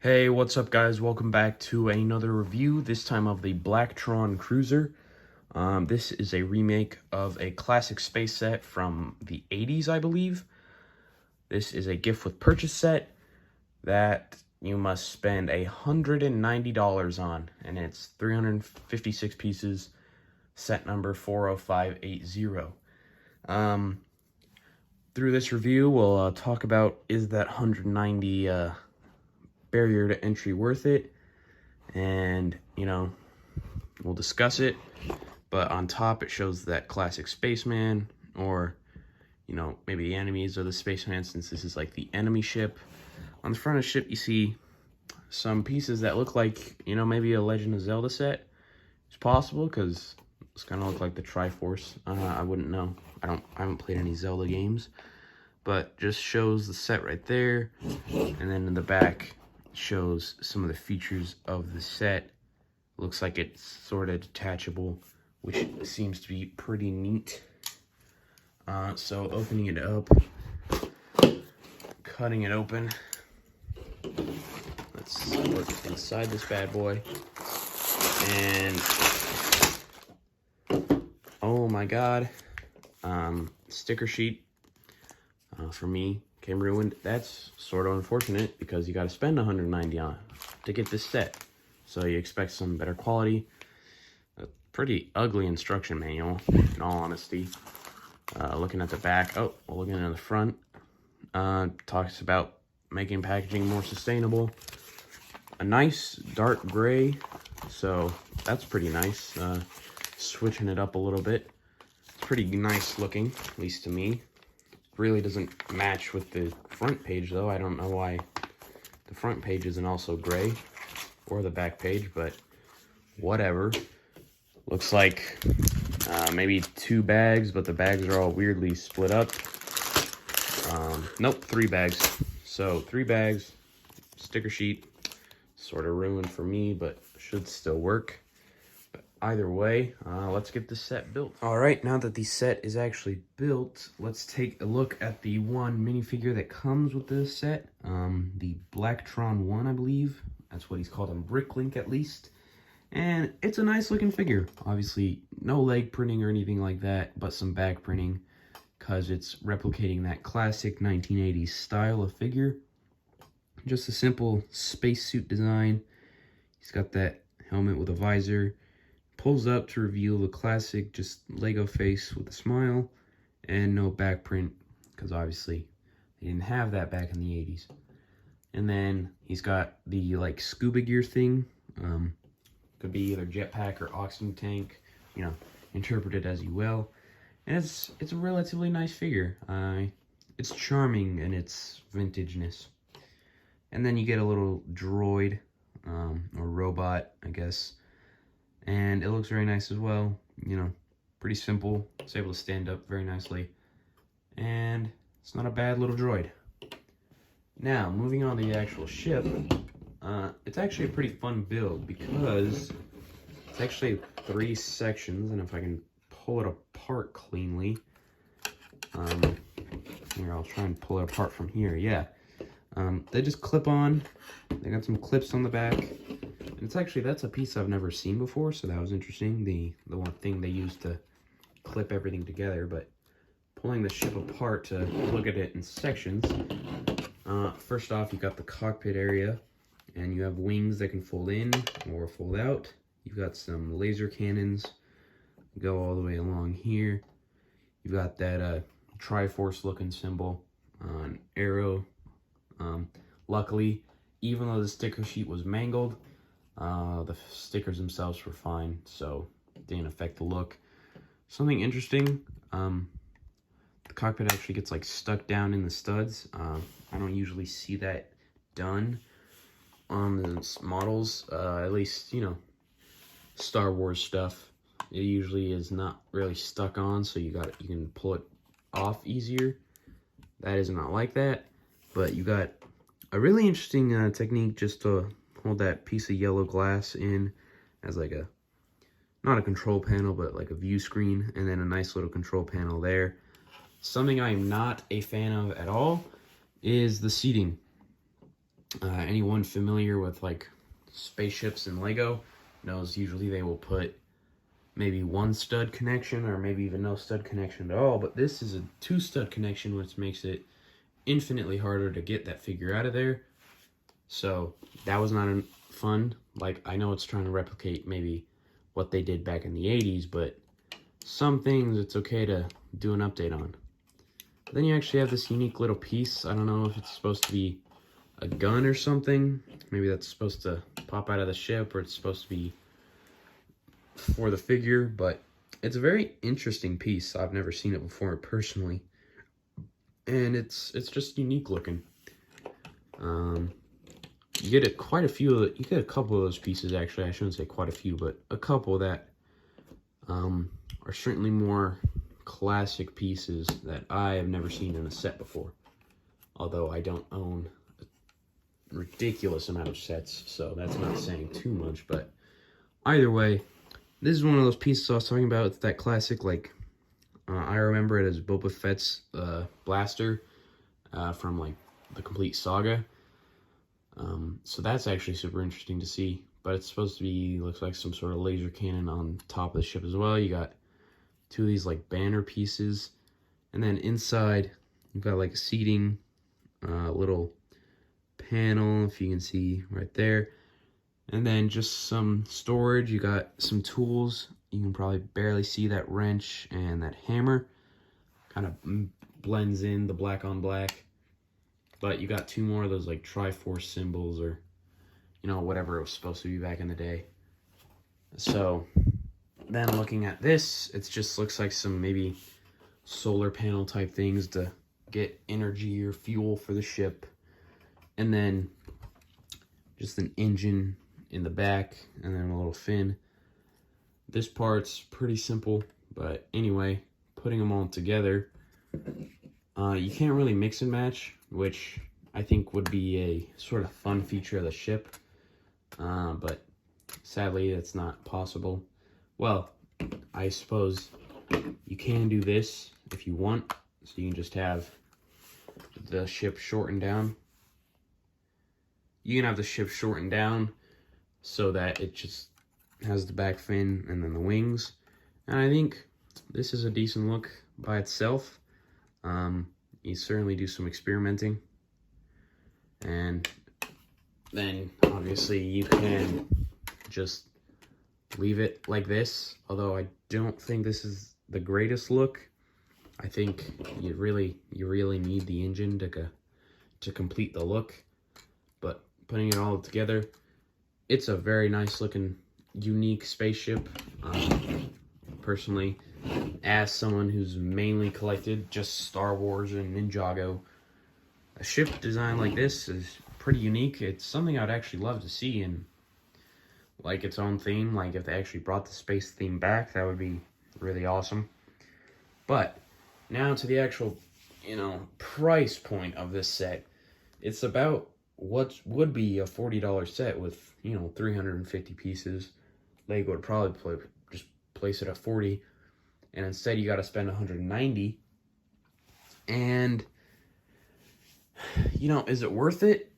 Hey, what's up guys? Welcome back to another review, this time of the Blacktron Cruiser. This is a remake of a classic space set from the 80s, I believe. This is a gift with purchase set that you must spend $190 on, and it's 356 pieces, set number 40580. Through this review, we'll talk about, is that 190 barrier to entry worth it, and we'll discuss it. But on top it shows that classic spaceman, or maybe the enemies of the spaceman, since this is like the enemy ship. On the front of the ship you see some pieces that look like maybe a Legend of Zelda set. It's possible because it's kind of look like the Triforce. I wouldn't know. I haven't played any Zelda games, but just shows the set right there. And then in the back shows some of the features of the set. Looks like it's sort of detachable, which seems to be pretty neat. So opening it up, cutting it open, let's see what's inside this bad boy. And oh my god, sticker sheet for me came ruined. That's sort of unfortunate because you got to spend $190 on to get this set, so you expect some better quality. A pretty ugly instruction manual, in all honesty. Looking at the back, looking at the front, talks about making packaging more sustainable. A nice dark gray, so that's pretty nice. Switching it up a little bit, it's pretty nice looking, at least to me. Really doesn't match with the front page though. I don't know why the front page isn't also gray, or the back page, but whatever. Looks like maybe 2 bags, but the bags are all weirdly split up. Nope, 3 bags. So 3 bags, sticker sheet, sort of ruined for me, but should still work. Either way, let's get this set built. All right, now that the set is actually built, let's take a look at the one minifigure that comes with this set. The Blacktron 1, I believe. That's what he's called on Bricklink, at least. And it's a nice looking figure. Obviously, no leg printing or anything like that, but some back printing, because it's replicating that classic 1980s style of figure. Just a simple spacesuit design. He's got that helmet with a visor. Pulls up to reveal the classic just Lego face with a smile, and no back print, because obviously they didn't have that back in the 80s. And then he's got the like scuba gear thing. Could be either jetpack or oxygen tank, interpret it as you will. And it's a relatively nice figure. It's charming in its vintageness. And then you get a little droid, or robot, I guess. And it looks very nice as well, pretty simple. It's able to stand up very nicely, and it's not a bad little droid. Now, moving on to the actual ship, it's actually a pretty fun build because it's actually 3 sections, and if I can pull it apart cleanly, here, I'll try and pull it apart from here, yeah. They just clip on, they got some clips on the back. It's actually, that's a piece I've never seen before, so that was interesting. The one thing they used to clip everything together, but pulling the ship apart to look at it in sections. First off, you got the cockpit area, and you have wings that can fold in or fold out. You've got some laser cannons, go all the way along here. You've got that Triforce looking symbol, an arrow. Luckily, even though the sticker sheet was mangled, the stickers themselves were fine, so it didn't affect the look. Something interesting, the cockpit actually gets like stuck down in the studs. I don't usually see that done on the models, at least, Star Wars stuff. It usually is not really stuck on, so you can pull it off easier. That is not like that, but you got a really interesting technique just to hold that piece of yellow glass in as like not a control panel, but like a view screen, and then a nice little control panel there. Something I am not a fan of at all is the seating. Anyone familiar with like spaceships and Lego knows usually they will put maybe one stud connection or maybe even no stud connection at all, but this is a 2-stud connection, which makes it infinitely harder to get that figure out of there. So that was not fun. Like, I know it's trying to replicate maybe what they did back in the 80s, but some things it's okay to do an update on. Then you actually have this unique little piece. I don't know if it's supposed to be a gun or something. Maybe that's supposed to pop out of the ship, or it's supposed to be for the figure, but it's a very interesting piece. I've never seen it before personally, and it's just unique looking. You get quite a few. You get a couple of those pieces, actually. I shouldn't say quite a few, but a couple that are certainly more classic pieces that I have never seen in a set before. Although I don't own a ridiculous amount of sets, so that's not saying too much. But either way, this is one of those pieces I was talking about. It's that classic, like, I remember it as Boba Fett's blaster from, like, the complete saga. So that's actually super interesting to see. But it's supposed to be, looks like some sort of laser cannon on top of the ship as well. You got 2 of these, like, banner pieces. And then inside, you've got, like, a seating little panel, if you can see right there. And then just some storage. You got some tools. You can probably barely see that wrench and that hammer. Kind of blends in the black on black. But you got 2 more of those like Triforce symbols, or, you know, whatever it was supposed to be back in the day. So then looking at this, it just looks like some maybe solar panel type things to get energy or fuel for the ship. And then just an engine in the back, and then a little fin. This part's pretty simple, but anyway, putting them all together, you can't really mix and match, which I think would be a sort of fun feature of the ship, but sadly that's not possible. Well, I suppose you can do this if you want, so you can just have the ship shortened down. You can have the ship shortened down so that it just has the back fin and then the wings. And I think this is a decent look by itself. You certainly do some experimenting. And then obviously you can just leave it like this. Although I don't think this is the greatest look. I think you really need the engine to complete the look. But putting it all together, it's a very nice looking, unique spaceship. Personally, as someone who's mainly collected just Star Wars and Ninjago, a ship design like this is pretty unique. It's something I'd actually love to see in like its own theme. Like if they actually brought the space theme back, that would be really awesome. But now to the actual, you know, price point of this set. It's about what would be a $40 set with, you know, 350 pieces. Lego would probably just place it at 40, and instead you got to spend 190. And you know, is it worth it?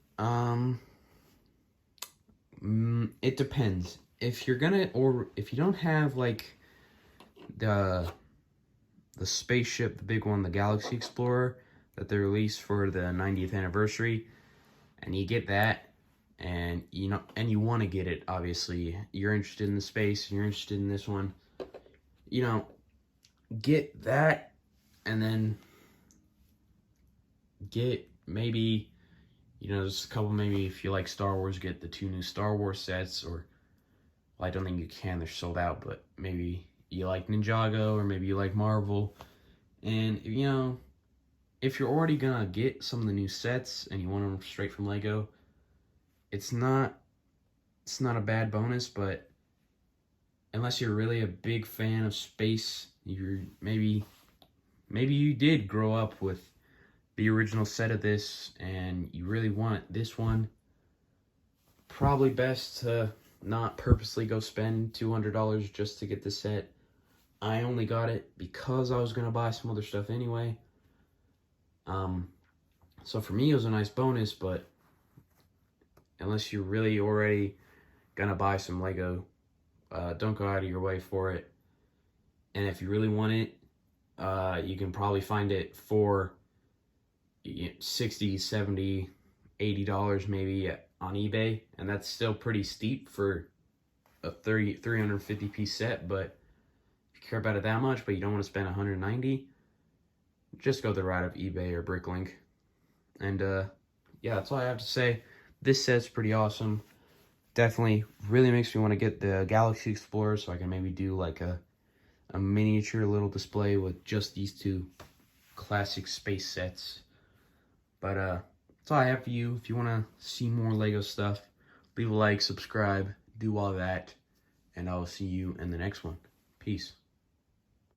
It depends. If you're gonna, or if you don't have like the spaceship, the big one, the Galaxy Explorer that they released for the 90th anniversary, and you get that, and you know, and you want to get it, obviously you're interested in the space and you're interested in this one, you know, get that. And then get maybe, you know, just a couple, maybe if you like Star Wars, get the 2 new Star Wars sets. Or, well, I don't think you can, they're sold out, but maybe you like Ninjago, or maybe you like Marvel. And, you know, if you're already gonna get some of the new sets and you want them straight from Lego, it's not a bad bonus. But unless you're really a big fan of space, you're maybe you did grow up with the original set of this and you really want this one, probably best to not purposely go spend $200 just to get the set. I only got it because I was going to buy some other stuff anyway. So for me, it was a nice bonus, but unless you're really already gonna buy some Lego, don't go out of your way for it. And if you really want it, you can probably find it for $60, $70, $80 maybe on eBay, and that's still pretty steep for a 350 piece set. But if you care about it that much, but you don't want to spend 190, just go the route of eBay or Bricklink. And yeah, that's all I have to say. This set's pretty awesome. Definitely really makes me want to get the Galaxy Explorer so I can maybe do like a miniature little display with just these two classic space sets. But that's all I have for you. If you want to see more Lego stuff, leave a like, subscribe, do all that, and I'll see you in the next one. Peace.